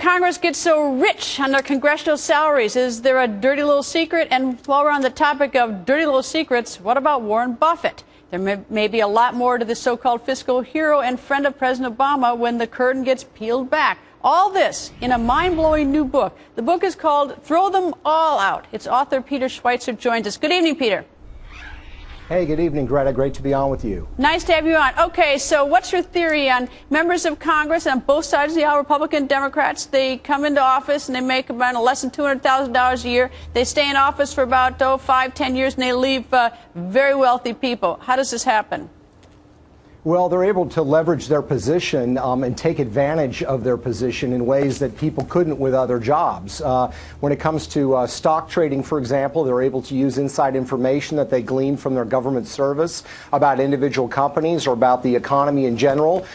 Congress get so rich on their congressional salaries? Is there a dirty little secret? And while we're on the topic of dirty little secrets, what about Warren Buffett? There may be a lot more to the so-called fiscal hero and friend of President Obama when the curtain gets peeled back. All this in a mind-blowing new book. The book is called Throw Them All Out. Its author, Peter Schweizer, joins us. Good evening, Peter. Hey, good evening, Greta. Great to be on with you. Nice to have you on. Okay, so what's your theory on members of Congress on both sides of the aisle, Republican, Democrats? They come into office and they make about less than $200,000 a year. They stay in office for about 5, 10 years, and they leave very wealthy people. How does this happen? Well, they're able to leverage their position and take advantage of their position in ways that people couldn't with other jobs. When it comes to stock trading, for example, they're able to use inside information that they glean from their government service about individual companies or about the economy in general.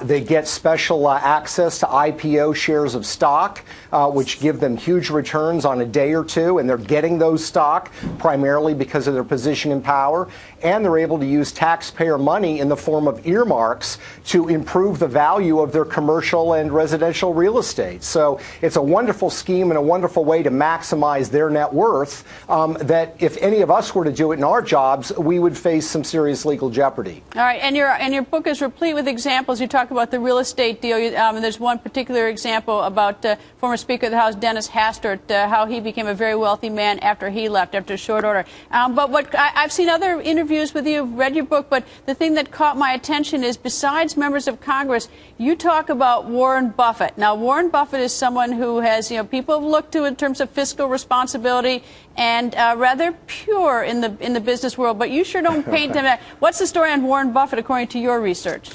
They get special access to IPO shares of stock, which give them huge returns on a day or two, and they're getting those stock primarily because of their position in power. And they're able to use taxpayer money in the form of earmarks to improve the value of their commercial and residential real estate. So it's a wonderful scheme and a wonderful way to maximize their net worth that if any of us were to do it in our jobs, we would face some serious legal jeopardy. All right, and your book is replete with examples. You talk about the real estate deal. And there's one particular example about former Speaker of the House, Dennis Hastert, how he became a very wealthy man after he left, after a short order. But what I've seen other interviews with you, read your book, but the thing that caught my attention is besides members of Congress, you talk about Warren Buffett. Now, Warren Buffett is someone who has, people have looked to in terms of fiscal responsibility and rather pure in the business world, but you sure don't paint him. What's the story on Warren Buffett according to your research?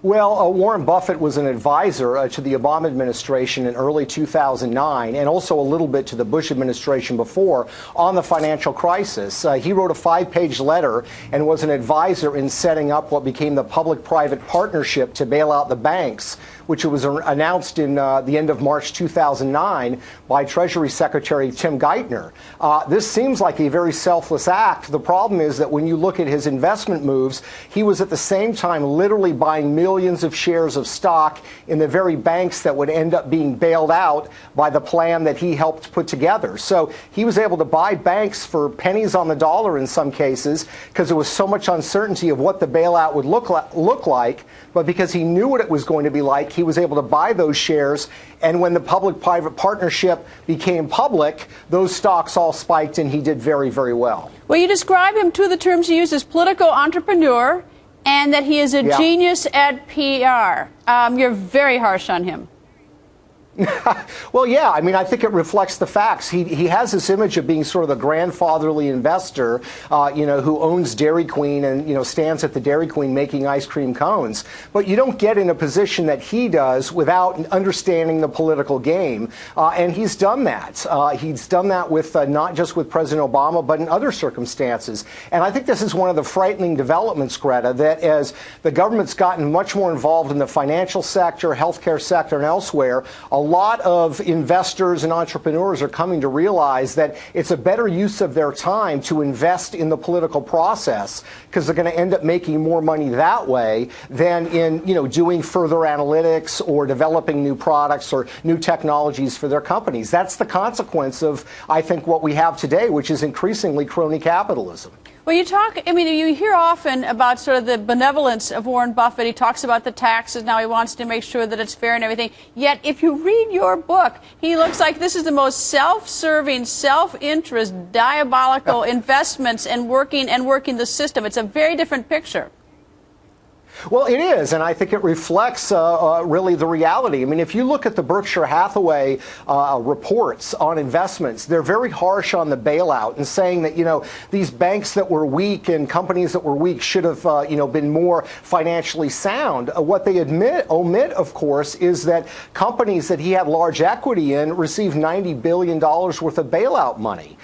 Well, Warren Buffett was an advisor to the Obama administration in early 2009 and also a little bit to the Bush administration before on the financial crisis. He wrote a 5-page letter and was an advisor in setting up what became the public-private partnership to bail out the banks, which was announced in the end of March 2009 by Treasury Secretary Tim Geithner. This seems like a very selfless act. The problem is that when you look at his investment moves, he was at the same time literally buying millions of shares of stock in the very banks that would end up being bailed out by the plan that he helped put together. So he was able to buy banks for pennies on the dollar in some cases because there was so much uncertainty of what the bailout would look like. But because he knew what it was going to be like, he was able to buy those shares. And when the public-private partnership became public, those stocks all spiked, and he did very, very well. Well, you describe him, two of the terms you use, as political entrepreneur and that he is a genius at PR. You're very harsh on him. Well, yeah, I mean, I think it reflects the facts. He has this image of being sort of the grandfatherly investor, who owns Dairy Queen and, stands at the Dairy Queen making ice cream cones. But you don't get in a position that he does without understanding the political game. And he's done that. He's done that with not just with President Obama, but in other circumstances. And I think this is one of the frightening developments, Greta, that as the government's gotten much more involved in the financial sector, healthcare sector, and elsewhere, a lot of investors and entrepreneurs are coming to realize that it's a better use of their time to invest in the political process because they're going to end up making more money that way than in, doing further analytics or developing new products or new technologies for their companies. That's the consequence of, I think, what we have today, which is increasingly crony capitalism. Well, you hear often about sort of the benevolence of Warren Buffett. He talks about the taxes. Now he wants to make sure that it's fair and everything. Yet, if you read your book, he looks like this is the most self-serving, self-interest, diabolical investments and working the system. It's a very different picture. Well, it is, and I think it reflects really the reality. I mean, if you look at the Berkshire Hathaway reports on investments, they're very harsh on the bailout and saying that, these banks that were weak and companies that were weak should have, been more financially sound. What they omit, of course, is that companies that he had large equity in received $90 billion worth of bailout money.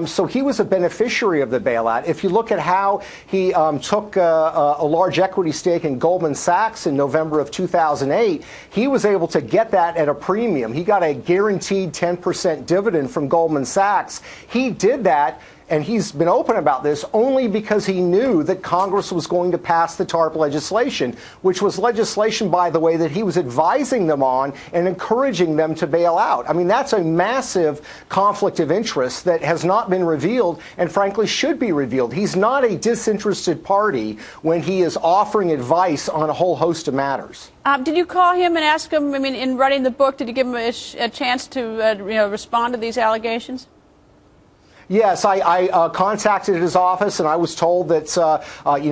So he was a beneficiary of the bailout. If you look at how he took a large equity stake in Goldman Sachs in November of 2008, he was able to get that at a premium. He got a guaranteed 10% dividend from Goldman Sachs. He did that and he's been open about this, only because he knew that Congress was going to pass the TARP legislation, which was legislation, by the way, that he was advising them on and encouraging them to bail out. I mean, that's a massive conflict of interest that has not been revealed and, frankly, should be revealed. He's not a disinterested party when he is offering advice on a whole host of matters. Did you call him and ask him, I mean, in writing the book, did you give him a chance to respond to these allegations? Yes, I contacted his office, and I was told that,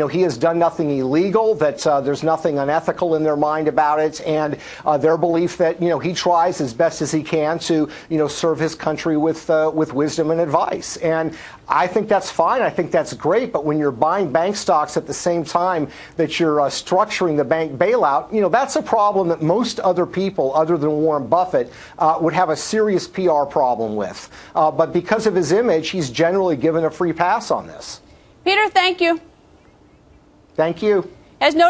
he has done nothing illegal, that there's nothing unethical in their mind about it, and their belief that, he tries as best as he can to, serve his country with wisdom and advice. And I think that's fine. I think that's great. But when you're buying bank stocks at the same time that you're structuring the bank bailout, that's a problem that most other people, other than Warren Buffett, would have a serious PR problem with. But because of his image, he's generally given a free pass on this. Peter, thank you. Thank you. As noted.